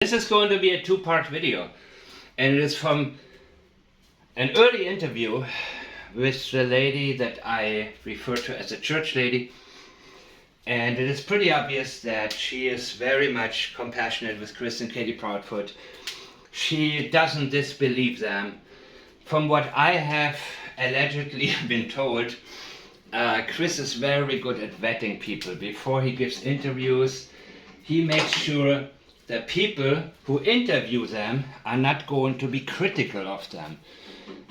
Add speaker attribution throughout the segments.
Speaker 1: This is going to be a two-part video, and it is from an early interview with the lady that I refer to as a church lady, and it is pretty obvious that she is very much compassionate with Chris and Katie Proudfoot. She doesn't disbelieve them. From what I have allegedly been told, Chris is very good at vetting people. Before he gives interviews, he makes sure that people who interview them are not going to be critical of them.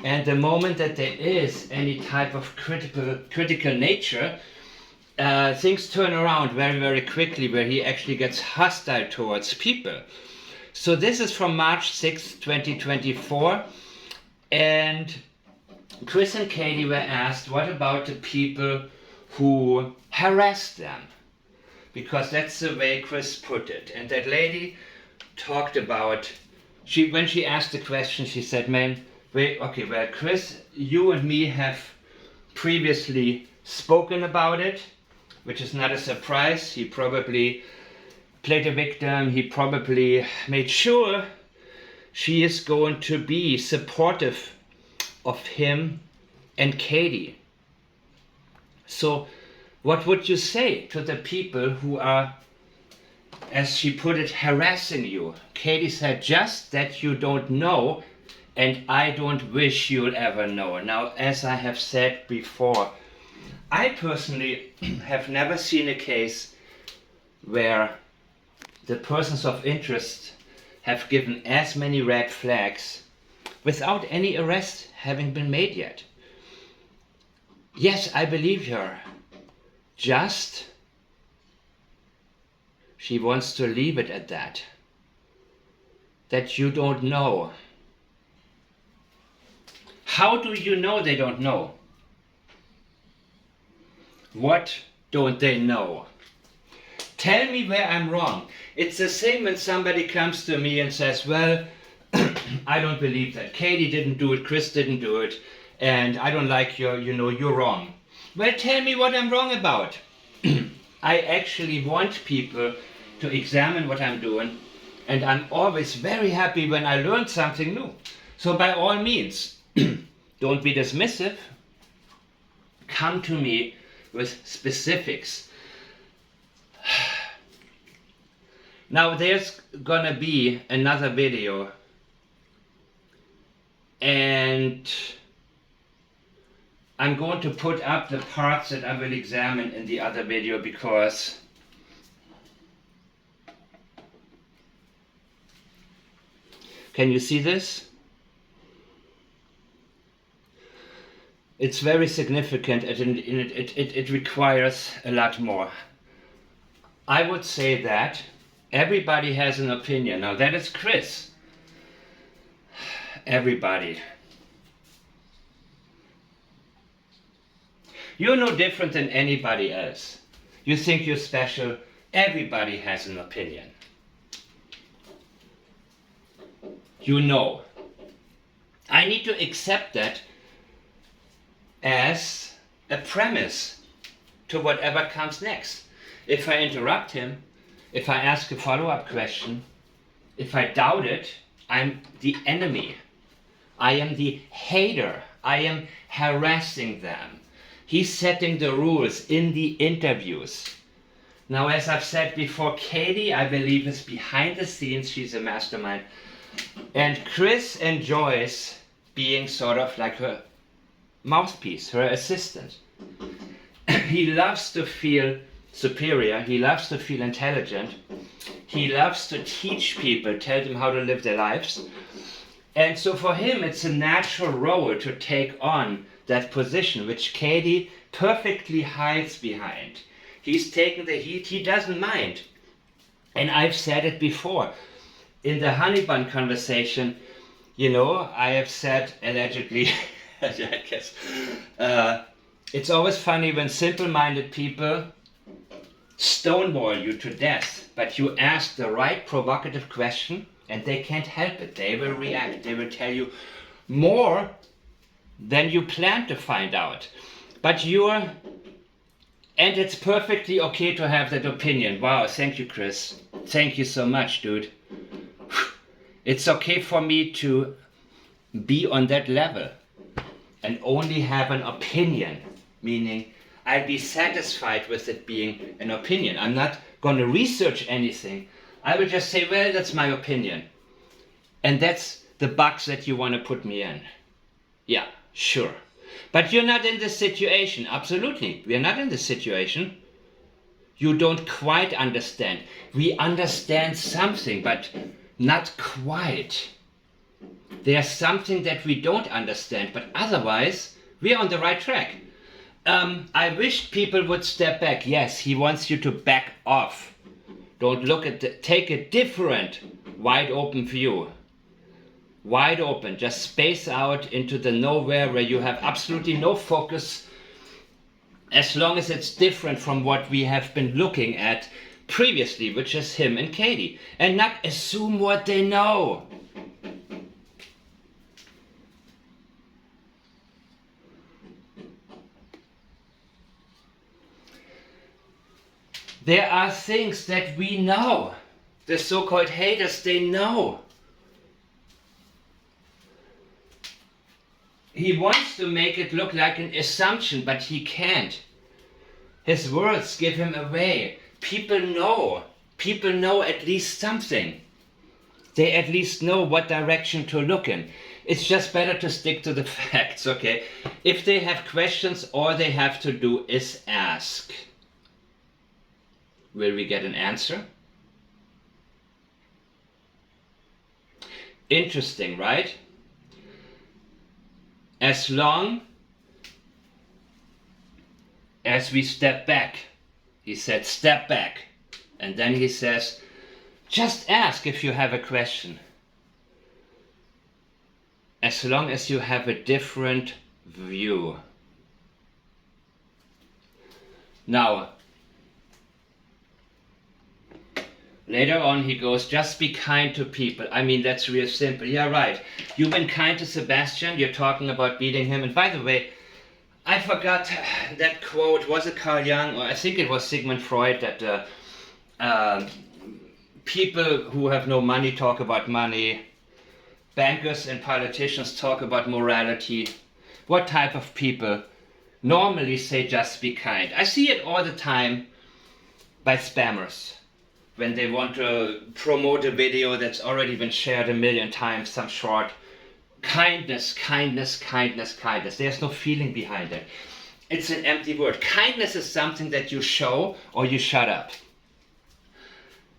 Speaker 1: And the moment that there is any type of critical nature, things turn around very, very quickly, where he actually gets hostile towards people. So this is from March 6, 2024, and Chris and Katie were asked, what about the people who harassed them? Because that's the way Chris put it. And that lady talked about, when she asked the question, she said, man, wait, okay, well, Chris, you and me have previously spoken about it, which is not a surprise. He probably played a victim. He probably made sure she is going to be supportive of him and Katie. So what would you say to the people who are, as she put it, harassing you? Katie said, just that you don't know, and I don't wish you'll ever know. Now, as I have said before, I personally have never seen a case where the persons of interest have given as many red flags without any arrest having been made yet. Yes, I believe her. Just, she wants to leave it at that. That you don't know. How do you know they don't know? What don't they know? Tell me where I'm wrong. It's the same when somebody comes to me and says, well, I don't believe that. Katie didn't do it, Chris didn't do it, and I don't like you're wrong. Well, tell me what I'm wrong about. I actually want people to examine what I'm doing, and I'm always very happy when I learn something new. So by all means, don't be dismissive. Come to me with specifics. Now there's gonna be another video, and I'm going to put up the parts that I will examine in the other video, because can you see this? It's very significant, and it requires a lot more. I would say that everybody has an opinion. Now that is Chris. Everybody. You're no different than anybody else. You think you're special. Everybody has an opinion. You know. I need to accept that as a premise to whatever comes next. If I interrupt him, if I ask a follow-up question, if I doubt it, I'm the enemy. I am the hater. I am harassing them. He's setting the rules in the interviews. Now, as I've said before, Katie, I believe, is behind the scenes. She's a mastermind. And Chris enjoys being sort of like her mouthpiece, her assistant. He loves to feel superior. He loves to feel intelligent. He loves to teach people, tell them how to live their lives. And so for him, it's a natural role to take on that position, which Katie perfectly hides behind. He's taking the heat. He doesn't mind. And I've said it before. In the honey bun conversation, I have said allegedly, I guess, it's always funny when simple-minded people stonewall you to death, but you ask the right provocative question and they can't help it. They will react. They will tell you more than you plan to find out. But and it's perfectly okay to have that opinion. Wow, thank you, Chris. Thank you so much, dude. It's okay for me to be on that level and only have an opinion, meaning I'll be satisfied with it being an opinion. I'm not going to research anything. I will just say, well, that's my opinion. And that's the box that you want to put me in. Yeah, sure. But you're not in this situation. Absolutely. We're not in this situation. You don't quite understand. We understand something, but not quite. There's something that we don't understand, but otherwise, we're on the right track. I wish people would step back. Yes, he wants you to back off. Don't look at take a different, wide open view. Wide open, just space out into the nowhere where you have absolutely no focus, as long as it's different from what we have been looking at previously, which is him and Katie, and not assume what they know. There are things that we know. The so-called haters, they know. He wants to make it look like an assumption, but he can't. His words give him away. People know. People know at least something. They at least know what direction to look in. It's just better to stick to the facts, okay? If they have questions, all they have to do is ask. Will we get an answer? Interesting, right? As long as we step back. He said, step back. And then he says, just ask if you have a question. As long as you have a different view. Now, later on he goes, just be kind to people. I mean, that's real simple. Yeah, right. You've been kind to Sebastian. You're talking about beating him. And by the way, I forgot that quote. Was it Carl Jung? Or I think it was Sigmund Freud that people who have no money talk about money. Bankers and politicians talk about morality. What type of people normally say just be kind? I see it all the time by spammers. When they want to promote a video that's already been shared a million times, some short. Kindness, kindness, kindness, kindness. There's no feeling behind it. It's an empty word. Kindness is something that you show or you shut up.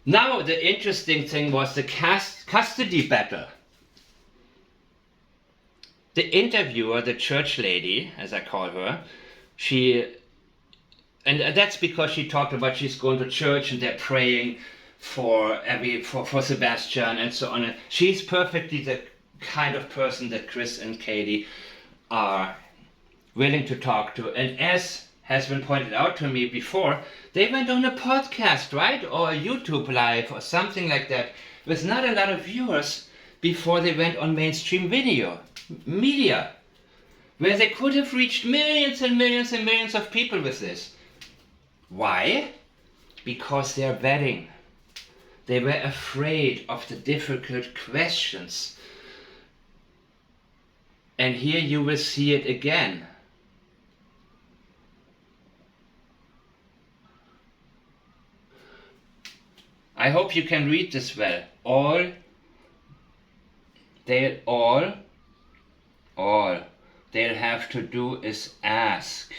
Speaker 1: Now the interesting thing was the custody battle. The interviewer, the church lady, as I call her, and that's because she talked about she's going to church and they're praying for Sebastian and so on. And she's perfectly the kind of person that Chris and Katie are willing to talk to. And as has been pointed out to me before, they went on a podcast, right? Or a YouTube live or something like that with not a lot of viewers before they went on mainstream media, where they could have reached millions and millions and millions of people with this. Why? Because they're vetting. They were afraid of the difficult questions. And here you will see it again. I hope you can read this well. All they'll have to do is ask.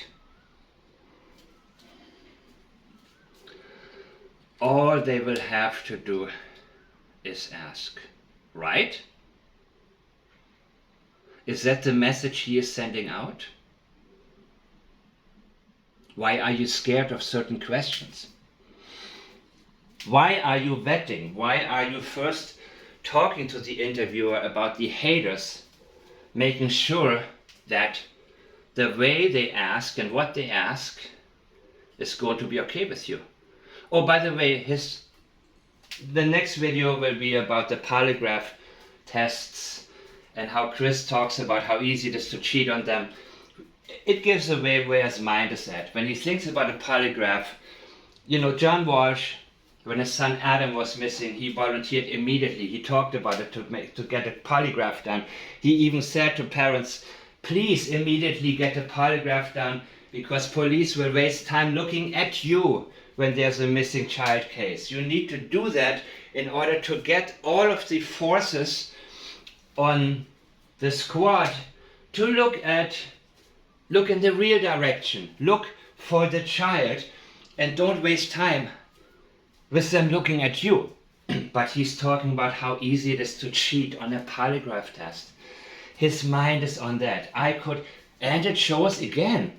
Speaker 1: All they will have to do is ask. Right? Is that the message he is sending out? Why are you scared of certain questions? Why are you vetting? Why are you first talking to the interviewer about the haters, making sure that the way they ask and what they ask is going to be okay with you? Oh, by the way, the next video will be about the polygraph tests and how Chris talks about how easy it is to cheat on them. It gives away where his mind is at. When he thinks about a polygraph, John Walsh when his son Adam was missing, he volunteered immediately. He talked about it to get a polygraph done. He even said to parents, please immediately get a polygraph done because police will waste time looking at you when there's a missing child case. You need to do that in order to get all of the forces on the squad to look in the real direction. Look for the child and don't waste time with them looking at you. But he's talking about how easy it is to cheat on a polygraph test. His mind is on that. And it shows again,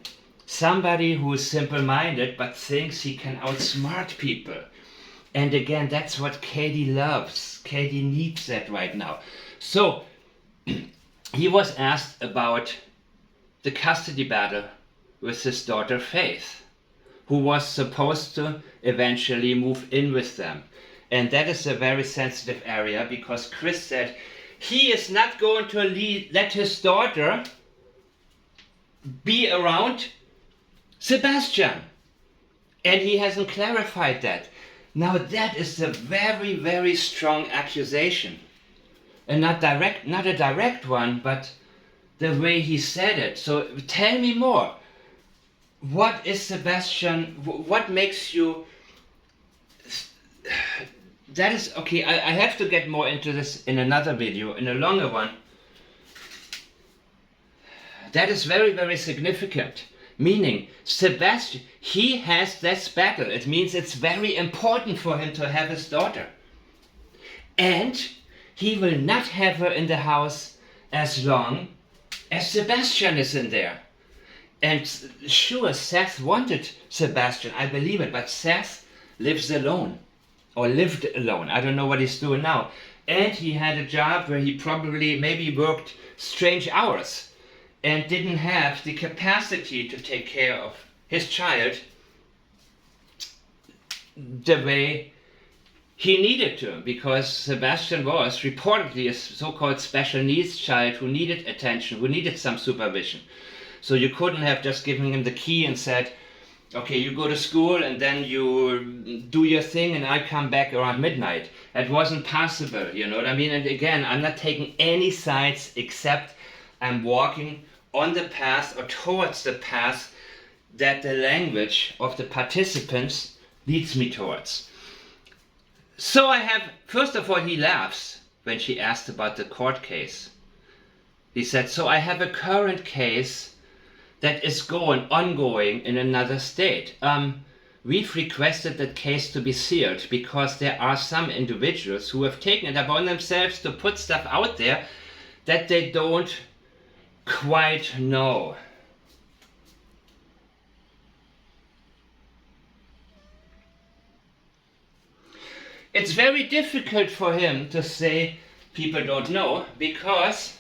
Speaker 1: somebody who is simple-minded but thinks he can outsmart people. And again, that's what Katie loves. Katie needs that right now. So, he was asked about the custody battle with his daughter Faith, who was supposed to eventually move in with them. And that is a very sensitive area because Chris said he is not going to let his daughter be around Sebastian. And he hasn't clarified that. Now that is a very, very strong accusation. And not a direct one, but the way he said it. So tell me more. What is Sebastian, what makes you... That is, okay, I have to get more into this in another video, in a longer one. That is very, very significant. Meaning, Sebastian, he has this battle. It means it's very important for him to have his daughter. And he will not have her in the house as long as Sebastian is in there. And sure, Seth wanted Sebastian, I believe it, but Seth lives alone. Or lived alone. I don't know what he's doing now. And he had a job where he probably maybe worked strange hours and didn't have the capacity to take care of his child the way he needed to, because Sebastian was reportedly a so-called special needs child who needed attention, who needed some supervision. So you couldn't have just given him the key and said, okay, you go to school and then you do your thing and I come back around midnight. That wasn't possible, you know what I mean? And again, I'm not taking any sides except I'm walking on the path or towards the path that the language of the participants leads me towards. So I have, first of all, he laughs when she asked about the court case. He said, so I have a current case that is ongoing in another state. We've requested that case to be sealed because there are some individuals who have taken it upon themselves to put stuff out there that they don't quite know. It's very difficult for him to say people don't know because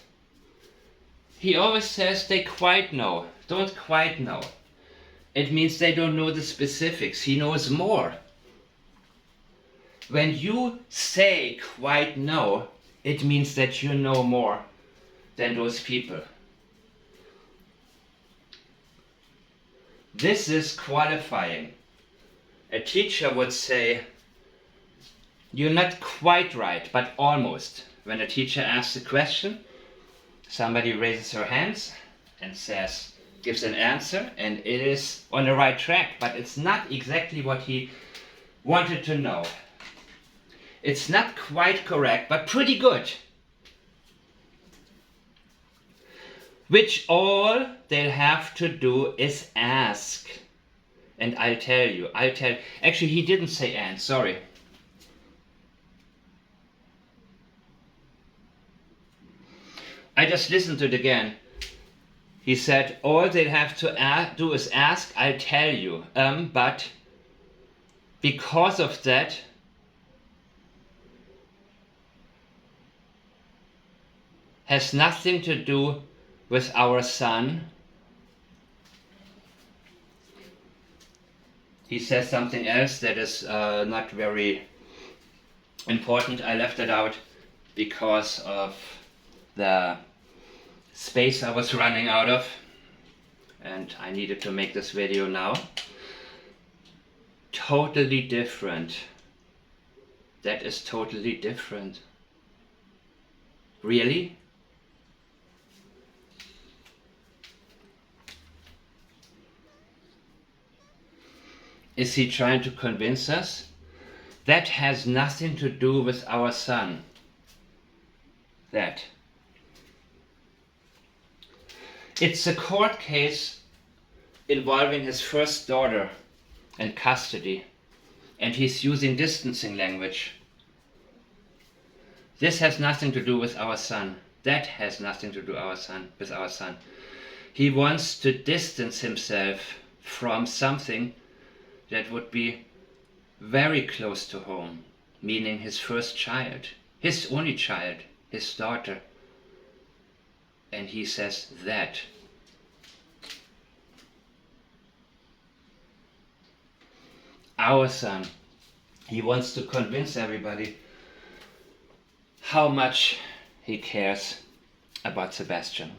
Speaker 1: he always says they quite know, don't quite know. It means they don't know the specifics. He knows more. When you say quite know, it means that you know more than those people. This is qualifying. A teacher would say, you're not quite right, but almost. When a teacher asks a question, somebody raises her hands and says, gives an answer, and it is on the right track, but it's not exactly what he wanted to know. It's not quite correct, but pretty good. Which all they'll have to do is ask. And I'll tell you, actually he didn't say and, sorry. I just listened to it again. He said, all they have to do is ask, I'll tell you. But because of that, has nothing to do with our son. He says something else that is not very important. I left it out because of the space I was running out of, and I needed to make this video now. Totally different That is totally different. Really? Is he trying to convince us? That has nothing to do with our son. That. It's a court case involving his first daughter and custody, and he's using distancing language. This has nothing to do with our son. That has nothing to do with our son. He wants to distance himself from something that would be very close to home, meaning his first child, his only child, his daughter. And he says that. Our son, he wants to convince everybody how much he cares about Sebastian.